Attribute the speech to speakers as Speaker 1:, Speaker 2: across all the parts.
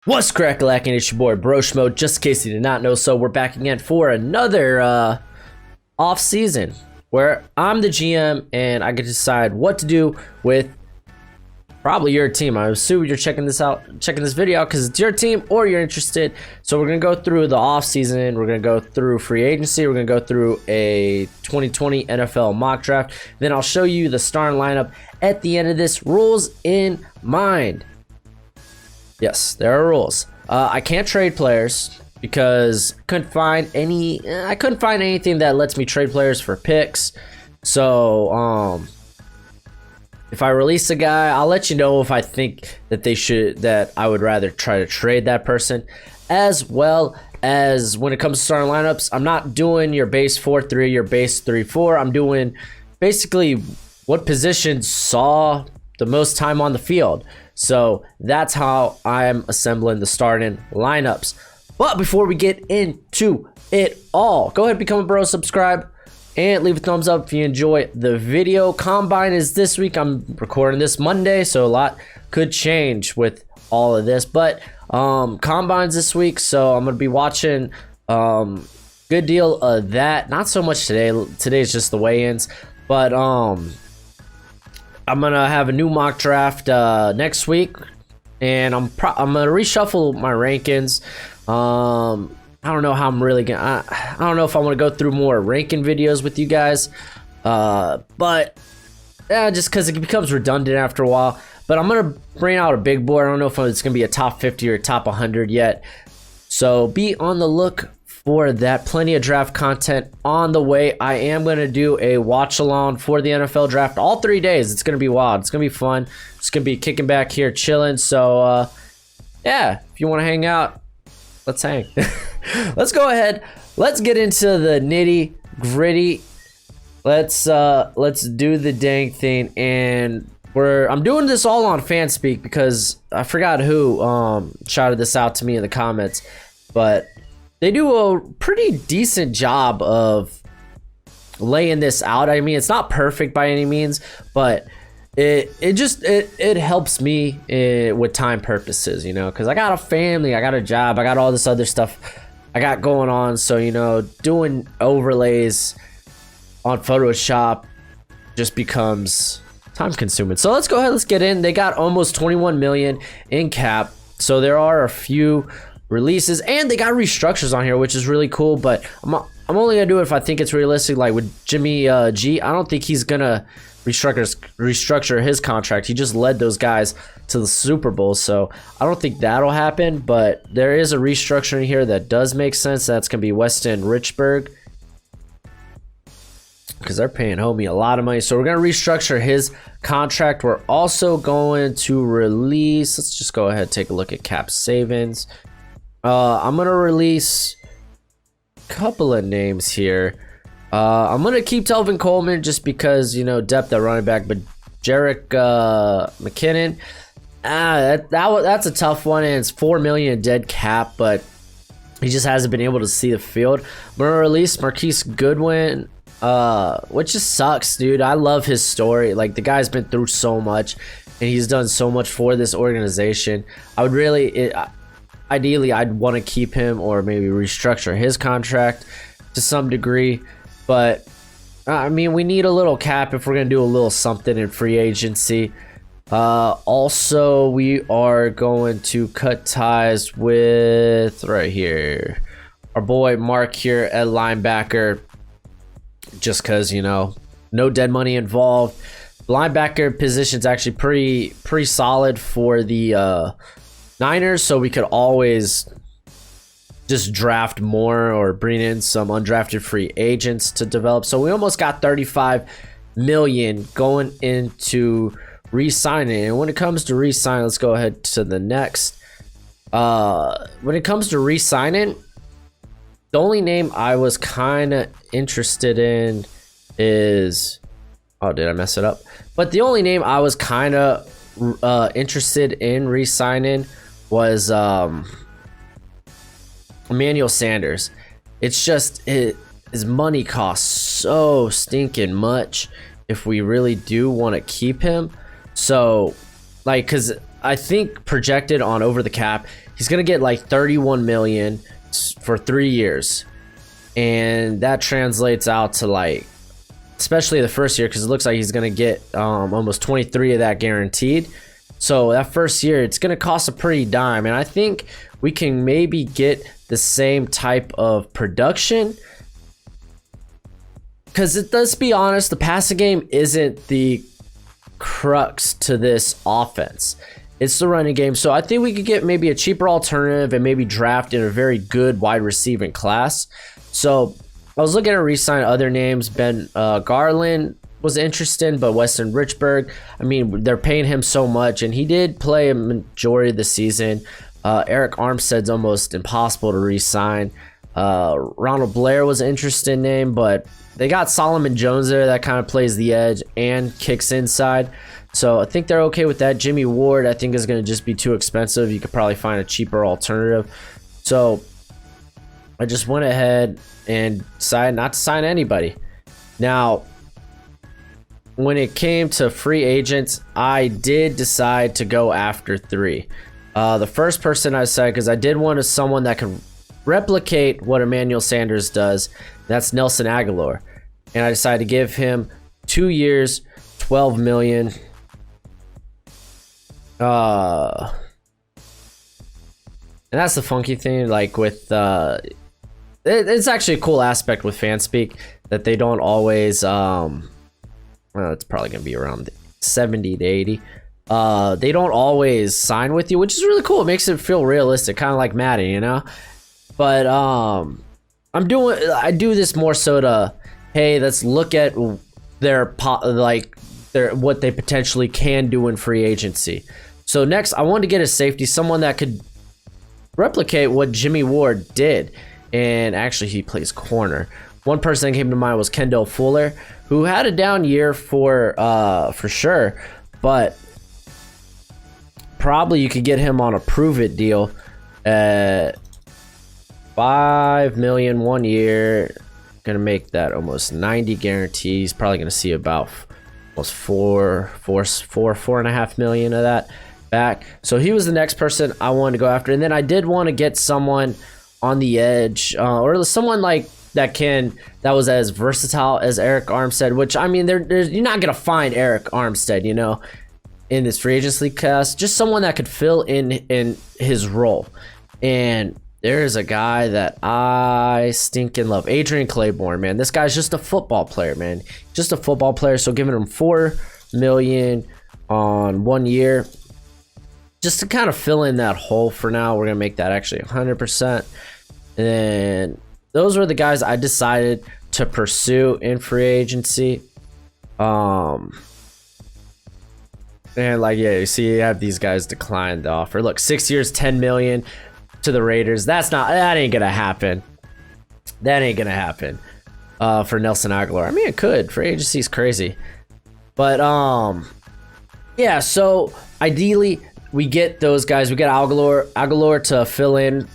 Speaker 1: What's crack-a-lackin'? It's your boy Broshmo, just in case you did not know. So we're back again for another off-season where I'm the GM and I get to decide what to do with probably your team. I assume you're checking this video out because it's your team or you're interested. So we're gonna go through the off-season, we're gonna go through free agency, we're gonna go through a 2020 NFL mock draft. Then I'll show you the starting lineup at the end of this. Rules in mind. Yes, there are rules. I can't trade players because I couldn't find anything that lets me trade players for picks. So if I release a guy, I'll let you know if I think that I would rather try to trade that person. As well as when it comes to starting lineups, I'm not doing your base 4-3, your base 3-4. I'm doing basically what position saw the most time on the field. So that's how I'm assembling the starting lineups. But before we get into it all, go ahead and become a bro, subscribe, and leave a thumbs up if you enjoy the video. Combine is this week. I'm recording this Monday, so a lot could change with all of this. But Combine's this week, so I'm going to be watching good deal of that. Not so much today. Today's just the weigh-ins. But I'm gonna have a new mock draft next week, and I'm gonna reshuffle my rankings. I don't know how I'm really gonna. I don't know if I want to go through more ranking videos with you guys, but just because it becomes redundant after a while. But I'm gonna bring out a big board. I don't know if it's gonna be a top 50 or a top 100 yet, so be on the look for that. Plenty of draft content on the way. I am going to do a watch along for the NFL draft all 3 days. It's going to be wild. It's going to be fun. It's going to be kicking back here, chilling. So, yeah, if you want to hang out, let's hang. Let's go ahead. Let's get into the nitty gritty. Let's do the dang thing. And I'm doing this all on FanSpeak because I forgot who shouted this out to me in the comments, but they do a pretty decent job of laying this out. I mean, it's not perfect by any means, but it helps me with time purposes, you know, because I got a family, I got a job, I got all this other stuff I got going on. So, you know, doing overlays on Photoshop just becomes time consuming. So let's go ahead, let's get in. They got almost 21 million in cap. So there are a few releases, and they got restructures on here, which is really cool. But I'm only gonna do it if I think it's realistic. Like with Jimmy G, I don't think he's gonna restructure his contract. He just led those guys to the Super Bowl, so I don't think that'll happen. But there is a restructuring here that does make sense. That's gonna be Weston Richburg, because they're paying homie a lot of money. So we're gonna restructure his contract. We're also going to release, let's just go ahead and take a look at cap savings. I'm gonna release a couple of names here. I'm gonna keep Telvin Coleman just because, you know, depth at running back, but Jerick McKinnon, that's a tough one, and it's 4 million dead cap, but he just hasn't been able to see the field. I'm gonna release Marquise Goodwin, which just sucks, dude. I love his story. Like, the guy's been through so much, and he's done so much for this organization. Ideally, I'd want to keep him or maybe restructure his contract to some degree. But, I mean, we need a little cap if we're going to do a little something in free agency. Also, we are going to cut ties with, right here, our boy Mark here at linebacker. Just because, you know, no dead money involved. Linebacker position's actually pretty solid for the Niners, so we could always just draft more or bring in some undrafted free agents to develop. So we almost got 35 million going into re-signing. And when it comes to re-signing, let's go ahead to the next. When it comes to re-signing, the only name I was kind of interested in is, oh, did I mess it up? But the only name I was kind of interested in re-signing was Emmanuel Sanders. It's just his money costs so stinking much if we really do want to keep him. So, like, because I think projected on over the cap, he's gonna get like 31 million for 3 years, and that translates out to like, especially the first year, because it looks like he's gonna get almost 23 of that guaranteed. So that first year, it's gonna cost a pretty dime, and I think we can maybe get the same type of production. Because let's be honest, the passing game isn't the crux to this offense. It's the running game. So I think we could get maybe a cheaper alternative and maybe draft in a very good wide receiving class. So I was looking at re-sign other names. Ben Garland was interesting, but Weston Richburg, I mean, they're paying him so much, and he did play a majority of the season. Eric Armstead's almost impossible to re-sign. Ronald Blair was an interesting name, but they got Solomon Jones there that kind of plays the edge and kicks inside. So I think they're okay with that. Jimmy Ward, I think, is going to just be too expensive. You could probably find a cheaper alternative. So I just went ahead and decided not to sign anybody. Now, when it came to free agents, I did decide to go after 3. The first person I said, because I did want someone that could replicate what Emmanuel Sanders does, that's Nelson Aguilar. And I decided to give him 2 years, 12 million. And that's the funky thing, like with it's actually a cool aspect with Fanspeak that they don't always well, it's probably gonna be around 70 to 80. They don't always sign with you, which is really cool. It makes it feel realistic, kind of like Madden, you know. But I do this more so to, hey, let's look at their what they potentially can do in free agency. So next, I wanted to get a safety, someone that could replicate what Jimmy Ward did, and actually he plays corner. One person that came to mind was Kendall Fuller, who had a down year for sure, but probably you could get him on a prove it deal at $5 million 1 year. Gonna make that almost 90 guarantees. Probably gonna see about almost four and a half million of that back. So he was the next person I wanted to go after, and then I did want to get someone on the edge, or someone like that was as versatile as Eric Armstead. Which, I mean, you're not gonna find Eric Armstead, you know, in this free agency class. Just someone that could fill in his role. And there's a guy that I stinking love, Adrian Claiborne, man. This guy's just a football player, man. Just a football player. So giving him $4 million on 1 year, just to kind of fill in that hole for now. We're gonna make that actually 100%. And those were the guys I decided to pursue in free agency. And like, yeah, you see, you have these guys decline the offer. Look, 6 years, 10 million to the Raiders. That ain't gonna happen. That ain't gonna happen for Nelson Aguilar. I mean, it could. Free agency is crazy, but yeah. So ideally, we get those guys. We get Aguilar to fill in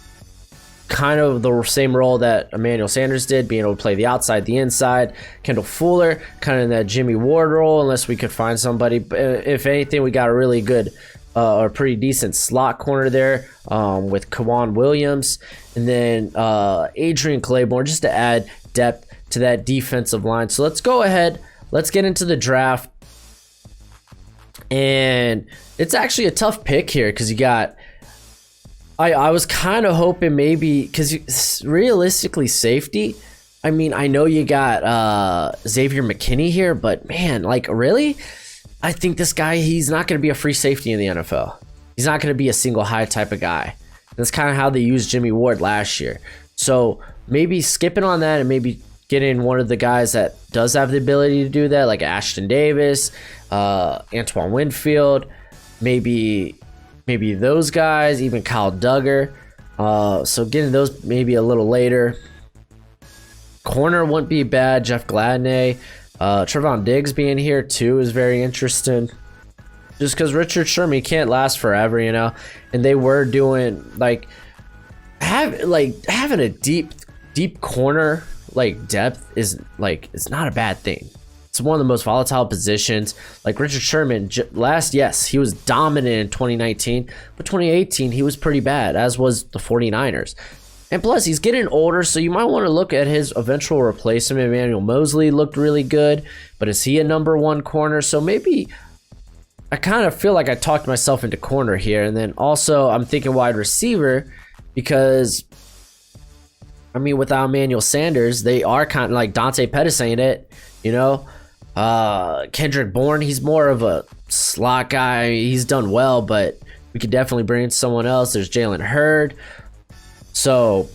Speaker 1: kind of the same role that Emmanuel Sanders did, being able to play the outside, the inside. Kendall Fuller, kind of in that Jimmy Ward role, unless we could find somebody. If anything, we got a really good or pretty decent slot corner there with Kawan Williams, and then Adrian Claiborne, just to add depth to that defensive line. So let's go ahead. Let's get into the draft. And it's actually a tough pick here because you got, I was kind of hoping maybe, because realistically safety, I mean, I know you got Xavier McKinney here, but man, like, really? I think this guy, he's not going to be a free safety in the NFL. He's not going to be a single high type of guy. That's kind of how they used Jimmy Ward last year. So maybe skipping on that and maybe getting one of the guys that does have the ability to do that, like Ashton Davis, Antoine Winfield, maybe those guys, even Kyle Duggar. So getting those maybe a little later. Corner wouldn't be bad. Jeff Gladney. Trevon Diggs being here too is very interesting. Just because Richard Sherman can't last forever, you know. And they were doing having a deep corner like depth is like, it's not a bad thing. it's one of the most volatile positions. Like Richard Sherman, yes, he was dominant in 2019, but 2018 he was pretty bad, as was the 49ers. And plus, he's getting older, so you might want to look at his eventual replacement. Emmanuel Mosley looked really good, but is he a number one corner? So maybe I kind of feel like I talked myself into corner here. And then also I'm thinking wide receiver because, I mean, without Emmanuel Sanders, they are kind of like Dante Pettis ain't it, you know? Kendrick Bourne, he's more of a slot guy. He's done well, but we could definitely bring in someone else. There's Jalen Hurd. So,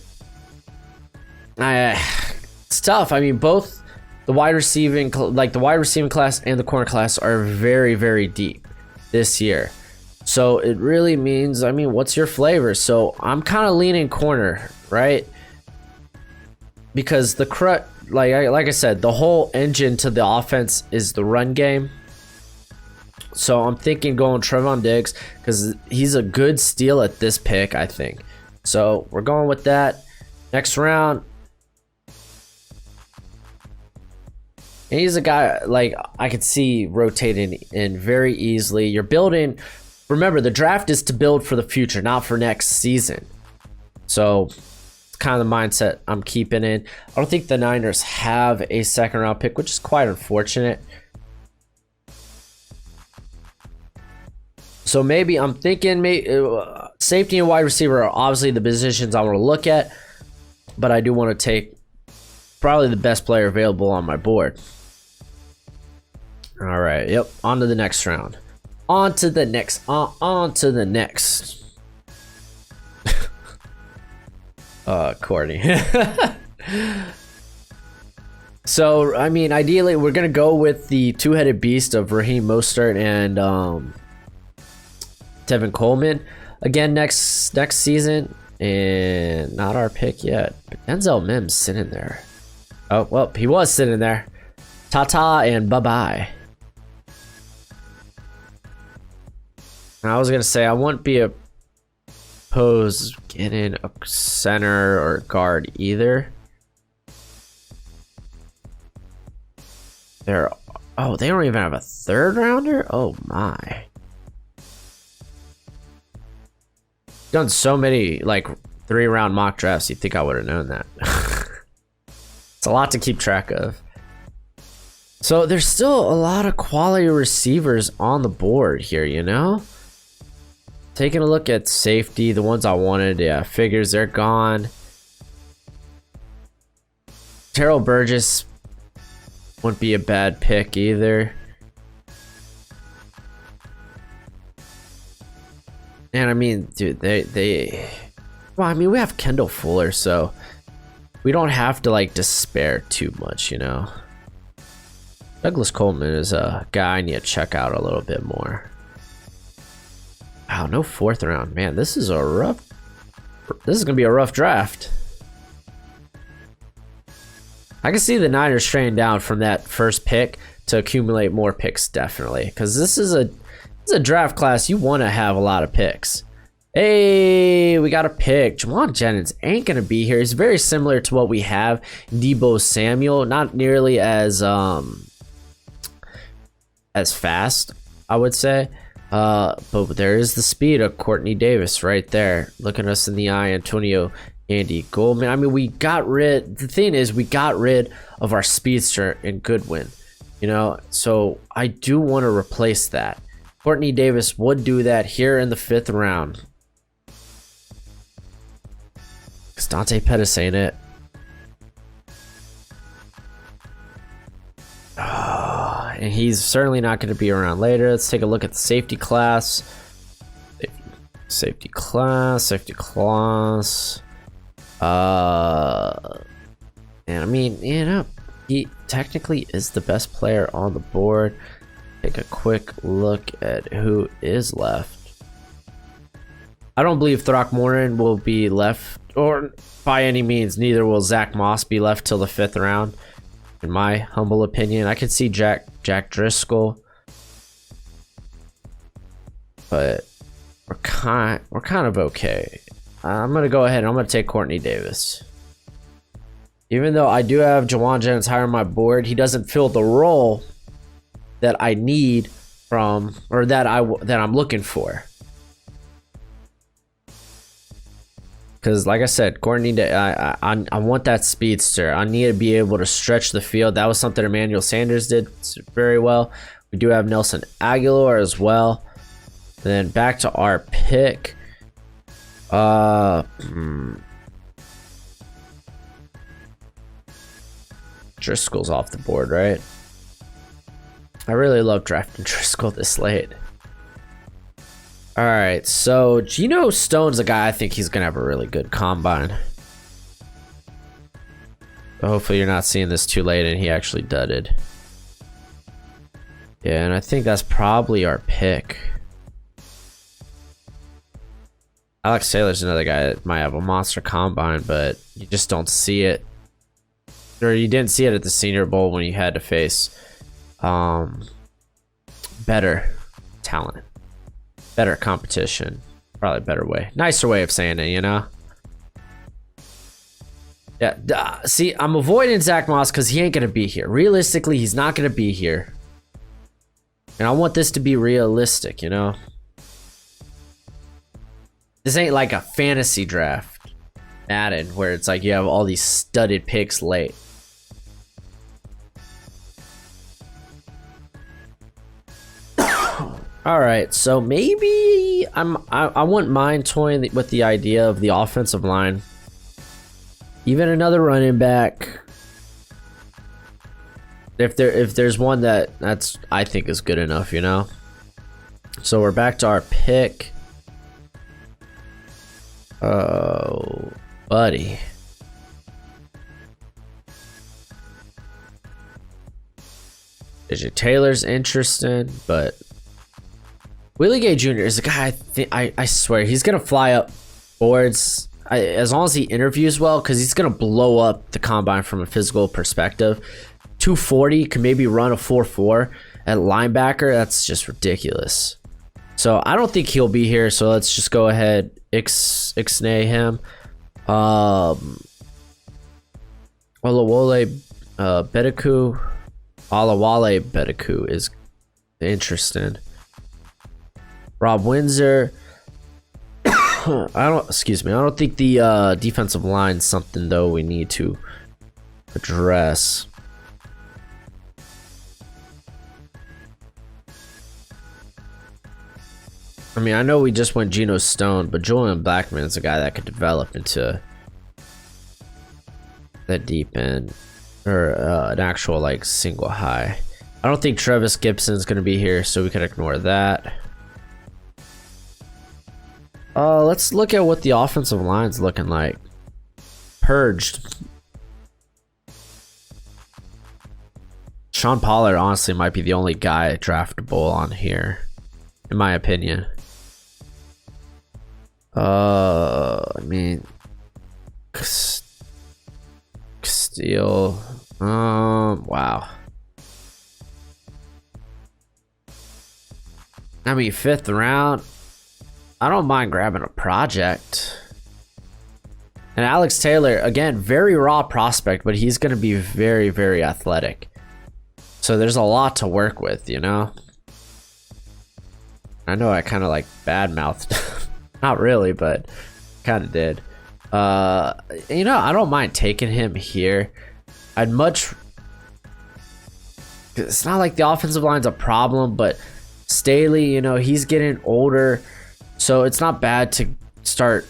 Speaker 1: it's tough. I mean, both the wide receiving class and the corner class are very, very deep this year. So it really means, I mean, what's your flavor? So I'm kind of leaning corner, right? Because like I said, the whole engine to the offense is the run game. So I'm thinking going Trevon Diggs because he's a good steal at this pick, I think. So we're going with that. Next round. And he's a guy like I could see rotating in very easily. You're building. Remember, the draft is to build for the future, not for next season. So it's kind of the mindset I'm keeping in. I don't think the Niners have a second round pick, which is quite unfortunate. So maybe I'm thinking safety and wide receiver are obviously the positions I want to look at, but I do want to take probably the best player available on my board. All right, yep, on to the next round. On to the next. Courtney. So, I mean, ideally, we're going to go with the two-headed beast of Raheem Mostert and Tevin Coleman again next season, and not our pick yet. But Denzel Mims sitting there. Oh, well, he was sitting there. Ta-ta and bye-bye. I was going to say, I wouldn't be opposed getting a center or guard either. They don't even have a third rounder? Oh my. Done so many like 3-round mock drafts, you'd think I would have known that. It's a lot to keep track of. So there's still a lot of quality receivers on the board here, you know? Taking a look at safety, the ones I wanted, yeah, figures they're gone. Terrell Burgess wouldn't be a bad pick either. And I mean, dude, well, I mean, we have Kendall Fuller, so we don't have to like despair too much, you know. Douglas Coleman is a guy I need to check out a little bit more. Wow, no 4th round. Man, this is gonna be a rough draft. I can see the Niners straying down from that first pick to accumulate more picks, definitely. Because this is a draft class you want to have a lot of picks. Hey, we got a pick. Jawan Jennings ain't gonna be here. He's very similar to what we have. Deebo Samuel, not nearly as fast, I would say. But there is the speed of Courtney Davis right there, looking us in the eye. Antonio Andy Goldman. I mean, the thing is, we got rid of our speedster in Goodwin, you know, so I do want to replace that. Courtney Davis would do that here in the 5th round. Because Dante Pettis ain't it. And he's certainly not going to be around later. Let's take a look at the safety class. Safety class. And I mean, you know, he technically is the best player on the board. Take a quick look at who is left. I don't believe Throckmorton will be left, or by any means, neither will Zach Moss be left till the 5th round. In my humble opinion, I could see Jack Driscoll, but we're kind of okay. I'm gonna go ahead and I'm gonna take Courtney Davis. Even though I do have Jawan Jennings higher on my board, he doesn't fill the role that I need from, or that I'm looking for. Because like I said, Courtney, I want that speedster. I need to be able to stretch the field. That was something Emmanuel Sanders did very well. We do have Nelson Aguilar as well. And then back to our pick. Driscoll's off the board, right? I really love drafting Driscoll this late. All right, so Geno Stone's a guy I think he's gonna have a really good combine. But hopefully you're not seeing this too late and he actually dudded. Yeah, and I think that's probably our pick. Alex Taylor's another guy that might have a monster combine, but you just don't see it. Or you didn't see it at the Senior Bowl when you had to face better talent. Better competition. Probably a better way. Nicer way of saying it, you know? Yeah, see, I'm avoiding Zach Moss because he ain't going to be here. Realistically, he's not going to be here. And I want this to be realistic, you know? This ain't like a fantasy draft, Madden, where it's like you have all these studded picks late. All right, so maybe I wouldn't mind toying with the idea of the offensive line. Even another running back. If there's one that's I think is good enough, you know. So we're back to our pick. Oh, buddy. AJ Taylor's interesting, but Willie Gay Jr. is a guy I swear he's gonna fly up boards as long as he interviews well, because he's gonna blow up the combine from a physical perspective. 240, can maybe run a 4.4 at linebacker. That's just ridiculous. So I don't think he'll be here. So let's just go ahead ixnay him. Olawale Bediku is interesting. Rob Windsor. I don't think the defensive line's something though we need to address. I mean, I know we just went Geno Stone, but Julian Blackman is a guy that could develop into that deep end or an actual like single high. I don't think Travis Gibson's going to be here, so we can ignore that. Let's look at what the offensive line's looking like. Purged. Sean Pollard honestly might be the only guy draftable on here, in my opinion. I mean, Steele. Wow. I mean, 5th round. I don't mind grabbing a project. And Alex Taylor, again, very raw prospect, but he's going to be very, very athletic. So there's a lot to work with, you know? I know I kind of like badmouthed. Not really, but kind of did. You know, I don't mind taking him here. I'd much... It's not like the offensive line's a problem, but Staley, you know, he's getting older. So it's not bad to start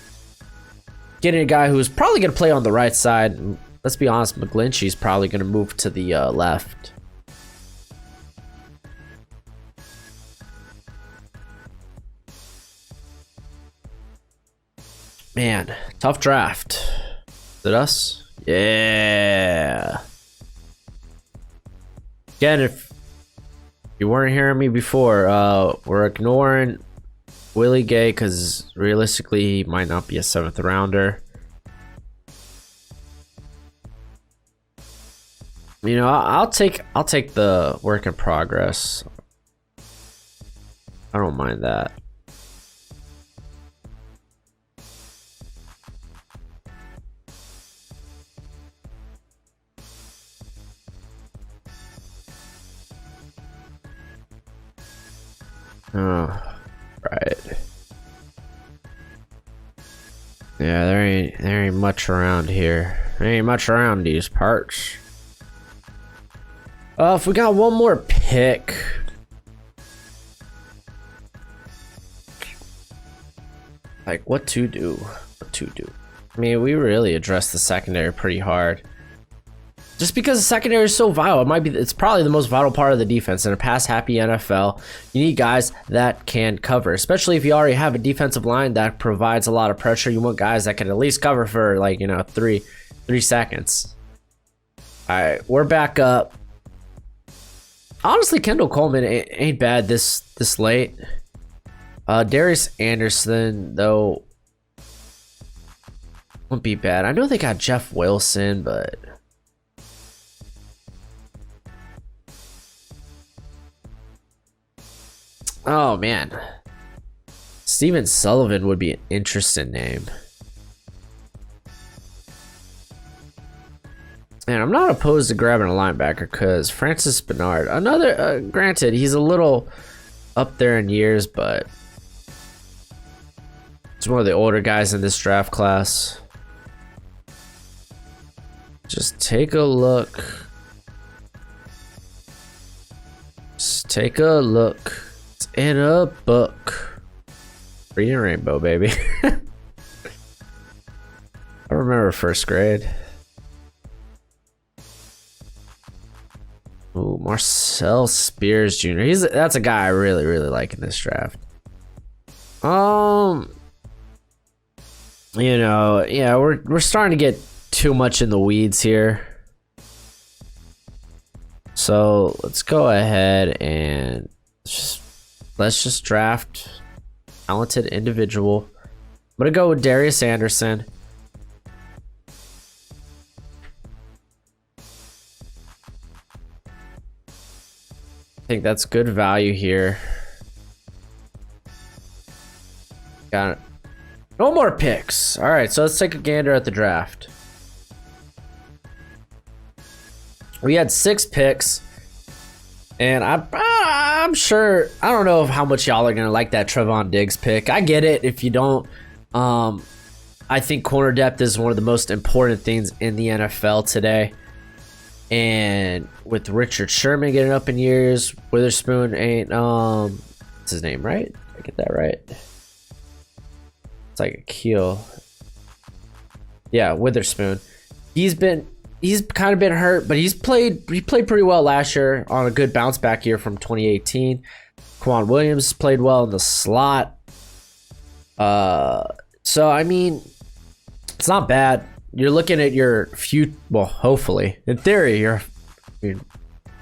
Speaker 1: getting a guy who's probably going to play on the right side. Let's be honest, McGlinchey's probably going to move to the left. Man, tough draft. Is it us? Yeah. Again, if you weren't hearing me before, we're ignoring Willie Gay because realistically he might not be a 7th rounder. You know, I'll take the work in progress. I don't mind that. Oh, right. Yeah, there ain't much around here. There ain't much around these parts. If we got one more pick. Like, what to do? What to do? I mean, we really addressed the secondary pretty hard. Just because the secondary is so vital, it's probably the most vital part of the defense. In a pass-happy NFL, you need guys that can cover, especially if you already have a defensive line that provides a lot of pressure. You want guys that can at least cover for, like, 3 seconds. All right, we're back up. Honestly, Kendall Coleman ain't bad this late. Darius Anderson, though, wouldn't be bad. I know they got Jeff Wilson, but oh man, Steven Sullivan would be an interesting name. And I'm not opposed to grabbing a linebacker because Francis Bernard, another, granted, he's a little up there in years, but he's one of the older guys in this draft class. Just take a look. Just take a look. It's in a book. Reading Rainbow, baby. I remember first grade. Ooh, Marcel Spears Jr. That's a guy I really, really like in this draft. Yeah, we're starting to get too much in the weeds here. So let's go ahead and let's just draft talented individual. I'm gonna go with Darius Anderson. I think that's good value here. Got it. No more picks. All right, so let's take a gander at the draft. We had 6 picks, and I'm sure, I don't know how much y'all are gonna like that Trevon Diggs pick. I get it if you don't. I think corner depth is one of the most important things in the NFL today. And with Richard Sherman getting up in years, Witherspoon ain't what's his name, right? Did I get that right? It's like a keel. Yeah, Witherspoon. He's kind of been hurt, but he played pretty well last year on a good bounce back year from 2018. Quan Williams played well in the slot. So I mean, it's not bad. You're looking at your future. Well, hopefully, in theory,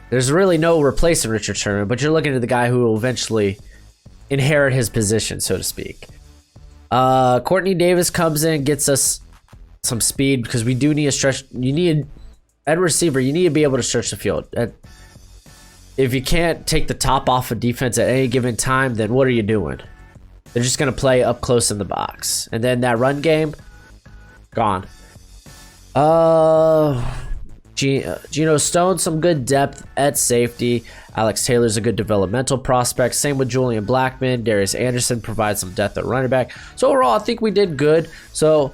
Speaker 1: there's really no replacing Richard Sherman, but you're looking at the guy who will eventually inherit his position, so to speak. Courtney Davis comes in, gets us some speed because we do need a stretch. At receiver, you need to be able to stretch the field. If you can't take the top off of defense at any given time, then what are you doing? They're just going to play up close in the box. And then that run game, gone. Geno Stone, some good depth at safety. Alex Taylor's a good developmental prospect. Same with Julian Blackman. Darius Anderson provides some depth at running back. So overall, I think we did good. So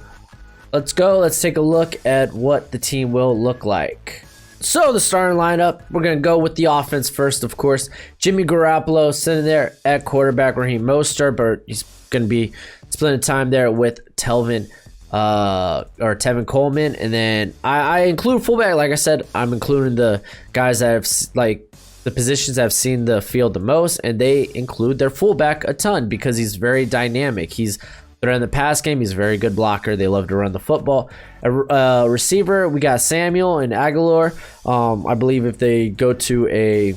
Speaker 1: let's go. Let's take a look at what the team will look like. So the starting lineup, we're going to go with the offense first, of course. Jimmy Garoppolo sitting there at quarterback. Raheem Mostert, but he's going to be splitting time there with Tevin Coleman. And then I include fullback. Like I said, I'm including the guys that have, like, the positions that have seen the field the most, and they include their fullback a ton because he's very dynamic. He's in the pass game. He's a very good blocker. They love to run the football. Receiver, we got Samuel and Aguilar. I believe if they go to a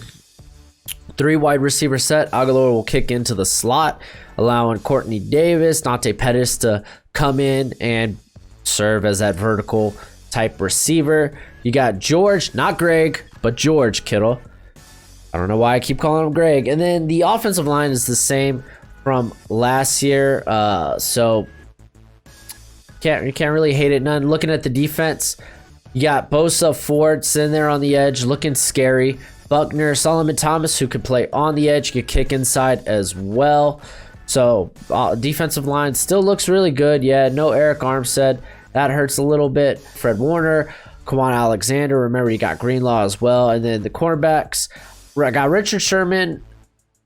Speaker 1: 3 wide receiver set, Aguilar will kick into the slot, allowing Courtney Davis, Dante Pettis to come in and serve as that vertical type receiver. You got George, not Greg, but George Kittle. I don't know why I keep calling him Greg. And then the offensive line is the same from last year, so you can't really hate it none. Looking at the defense, you got Bosa, Ford sitting there on the edge looking scary. Buckner, Solomon Thomas, who could play on the edge, could kick inside as well. So defensive line still looks really good. Yeah, no Eric Armstead. That hurts a little bit. Fred Warner, Kwan Alexander. Remember, you got Greenlaw as well. And then the cornerbacks, I got Richard Sherman.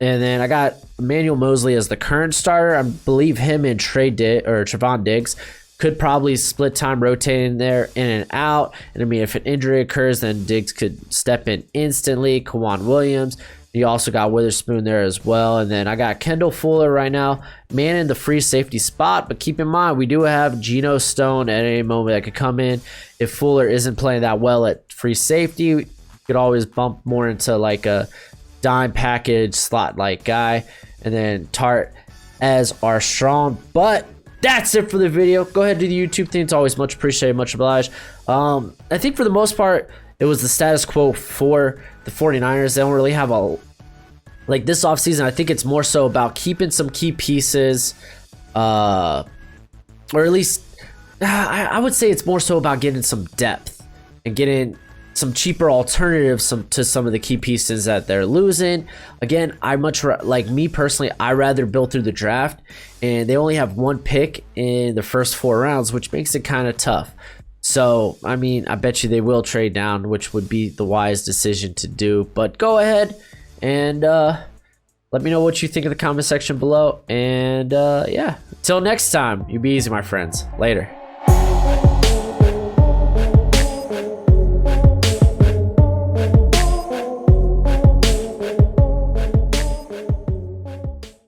Speaker 1: And then I got Emmanuel Mosley as the current starter. I believe him and Trevon Diggs could probably split time rotating there in and out. And I mean, if an injury occurs, then Diggs could step in instantly. Kwan Williams. You also got Witherspoon there as well. And then I got Kendall Fuller right now, manning the free safety spot. But keep in mind, we do have Geno Stone at any moment that could come in. If Fuller isn't playing that well at free safety, you could always bump more into like a dime package slot like guy. And then Tart as our strong. But that's it for the video. Go ahead and do the YouTube thing. It's always much appreciated, much obliged. I think for the most part, it was the status quo for the 49ers. They don't really have like this offseason. I think it's more so about keeping some key pieces, or at least I would say it's more so about getting some depth and getting some cheaper alternatives to some of the key pieces that they're losing. Again, like me personally, I rather build through the draft, and they only have one pick in the first 4 rounds, which makes it kind of tough. So, I mean, I bet you they will trade down, which would be the wise decision to do. But go ahead and let me know what you think in the comment section below. And yeah, until next time, you be easy, my friends. Later.